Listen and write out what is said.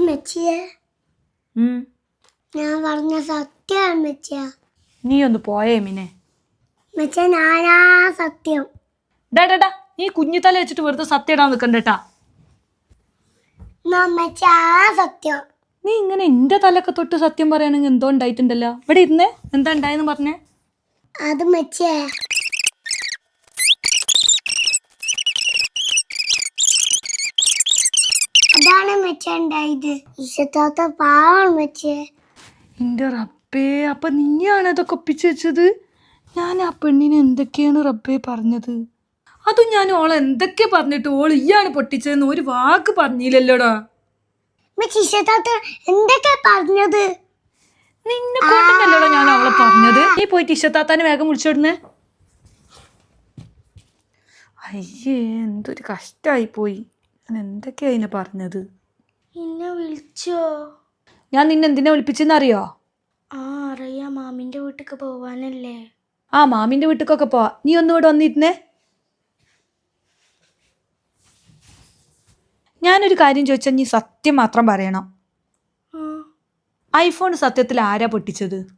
മെച്ചിയെ ഞാൻ പറഞ്ഞ സത്യം മെച്ചിയ. നീ ഒന്ന് പോയേ മിനെ. മെച്ച ഞാനാ സത്യം. ഡാ നീ കുഞ്ഞു തല വെച്ചിട്ട് വെറുതെ സത്യം ഇടാൻ നിൽക്കണ്ടേട്ടാ. സത്യം. നീ ഇങ്ങനെ എന്റെ തലക്കെ തൊട്ട് സത്യം പറയുകയാണെങ്കിൽ എന്തോ ഉണ്ടായിട്ടുണ്ടല്ലോ. ഇവിടെ ഇരുന്നേ, എന്താ ഉണ്ടായെന്ന് പറഞ്ഞേ. അത് മെച്ചേ അതാണ് മെച്ചുണ്ടായത്. ഇഷ്ടത്തെ പാവം മെച്ചേ. എന്റെ റബ്ബേ, അപ്പൊ നീയാണ് അതൊക്കെ ഒപ്പിച്ചു വെച്ചത്? ഞാൻ ആ പെണ്ണിനെ എന്തൊക്കെയാണ് റബ്ബേ പറഞ്ഞത്? അതും ഞാൻ ഓളെ എന്തൊക്കെ പറഞ്ഞിട്ട് ഓൾ ഇയാണ് പൊട്ടിച്ചതെന്ന് ഒരു വാക്ക് പറഞ്ഞില്ലല്ലോടാ. എന്തൊക്കെ പറഞ്ഞത്? നിന്നെ കൊണ്ടല്ലോടാ ഞാൻ അവളെ പറഞ്ഞത്. നീ പോയിട്ട് ഇഷത്താത്താനെ വേഗം വിളിച്ചോടുന്നേ. അയ്യേ, എന്തൊരു കഷ്ടായി പോയി. ഞാൻ എന്തൊക്കെയാ അതിനെ പറഞ്ഞത്? നിന്നെ വിളിച്ചോ? ഞാൻ നിന്നെ എന്തിനാ വിളിപ്പിച്ചെന്നറിയോ? അറിയാം, മാമിന്റെ വീട്ടിലേക്ക് പോവാനല്ലേ. ആ, മാമിന്റെ വീട്ടിലേക്കൊക്കെ പോവാ. നീ ഒന്നുകൂടെ വന്നിരുന്നേ. ഞാനൊരു കാര്യം ചോദിച്ചാൽ നീ സത്യം മാത്രം പറയണം. ഐഫോൺ സത്യത്തിൽ ആരാ പൊട്ടിച്ചത്?